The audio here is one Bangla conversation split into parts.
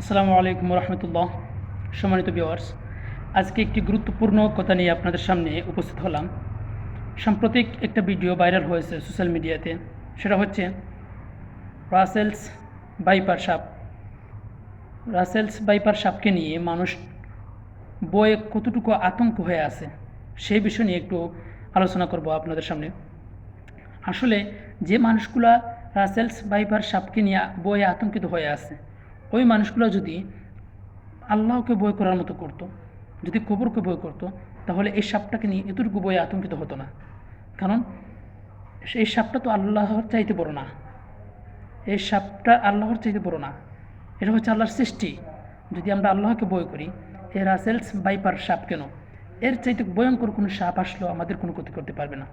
আসসালামু আলাইকুম রহমতুল্লাহ। সম্মানিত ভিউয়ার্স, আজকে একটি গুরুত্বপূর্ণ কথা নিয়ে আপনাদের সামনে উপস্থিত হলাম। সাম্প্রতিক একটা ভিডিও ভাইরাল হয়েছে সোশ্যাল মিডিয়াতে। সেটা হচ্ছে রাসেলস ভাইপার সাপ। রাসেলস ভাইপার সাপকে নিয়ে মানুষ বইয়ে কতটুকু আতঙ্ক হয়ে আছে সেই বিষয় নিয়ে একটু আলোচনা করব আপনাদের সামনে। আসলে যে মানুষগুলা রাসেলস ভাইপার সাপকে নিয়ে বইয়ে আতঙ্কিত হয়ে আছে, ওই মানুষগুলো যদি আল্লাহকে ভয় করার মতো করতো, যদি কবরকে ভয় করতো, তাহলে এই সাপটাকে নিয়ে এতটুকু ভয়ে আতঙ্কিত হতো না। কারণ এই সাপটা তো আল্লাহর চাইতে বড় না। এই সাপটা আল্লাহর চাইতে বড় না, এটা হচ্ছে আল্লাহর সৃষ্টি। যদি আমরা আল্লাহকে ভয় করি, এই রাসেলস ভাইপার সাপ কেন, এর চাইতে ভয়ঙ্কর কোনো সাপ আসলেও আমাদের কোনো ক্ষতি করতে পারবে না।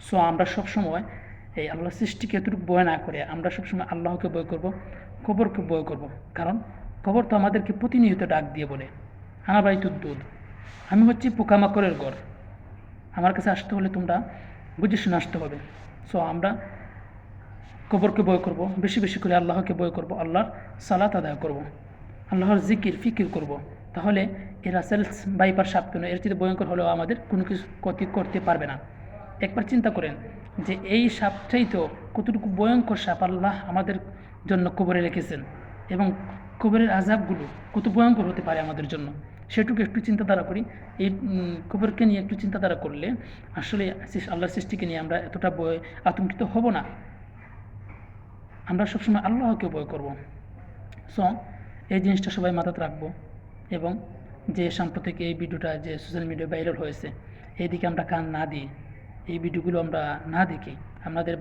সো আমরা সবসময় এই আল্লাহর সৃষ্টিকে এতটুকু ভয় না করে আমরা সবসময় আল্লাহকে ভয় করব, কবরকে ভয় করব। কারণ কবর তো আমাদেরকে প্রতিনিয়ত ডাক দিয়ে বলে, আনা বাই দুধ, আমি হচ্ছি পোকামাকড়ের ঘর, আমার কাছে আসতে হলে তোমরা বুঝে শুনে আসতে হবে। সো আমরা কবরকে ভয় করব, বেশি বেশি করে আল্লাহকে ভয় করব, আল্লাহর সালাত আদায় করব, আল্লাহর জিকির ফিকির করব। তাহলে এই রাসেলস ভাইপার সাপ কেন, এর চেয়ে ভয়ঙ্কর হলেও আমাদের কোনো কিছু ক্ষতি করতে পারবে না। একবার চিন্তা করেন যে এই সাপটাই তো কতটুকু ভয়ঙ্কর সাপ আল্লাহ আমাদের জন্য কবরে রেখেছেন, এবং কবরের আযাবগুলো কত ভয়ঙ্কর হতে পারে আমাদের জন্য, সেটুকু একটু চিন্তাধারা করি। এই কবরকে নিয়ে একটু চিন্তাধারা করলে আসলে আল্লাহর সৃষ্টিকে নিয়ে আমরা এতটা আতঙ্কিত হব না। আমরা সবসময় আল্লাহকে ভয় করব। সো এই জিনিসটা সবাই মাথাতে রাখবো। এবং যে সাম্প্রতিক এই ভিডিওটা যে সোশ্যাল মিডিয়ায় ভাইরাল হয়েছে, এইদিকে আমরা কান না দিই, এই ভিডিওগুলো আমরা না দেখি, আমাদের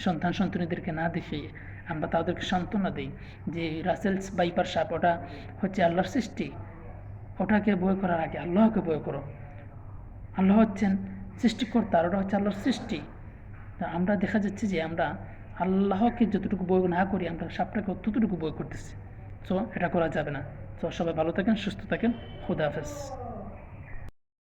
সন্তানদেরকে না দেখিয়ে আমরা তাদেরকে সান্ত্বনা দিই যে রাসেলস ভাইপার সাপ ওটা হচ্ছে আল্লাহর সৃষ্টি, ওটাকে ভয় করার আগে আল্লাহকে ভয় করো। আল্লাহ হচ্ছেন সৃষ্টিকর্তা, আর ওটা হচ্ছে আল্লাহর সৃষ্টি। তা আমরা দেখা যাচ্ছে যে আমরা আল্লাহকে যতটুকু বই না করি, আমরা সাপটাকে ততটুকু বই করতেছি। সো এটা করা যাবে না। সো সবাই ভালো থাকেন, সুস্থ থাকেন। খুদা হাফেজ।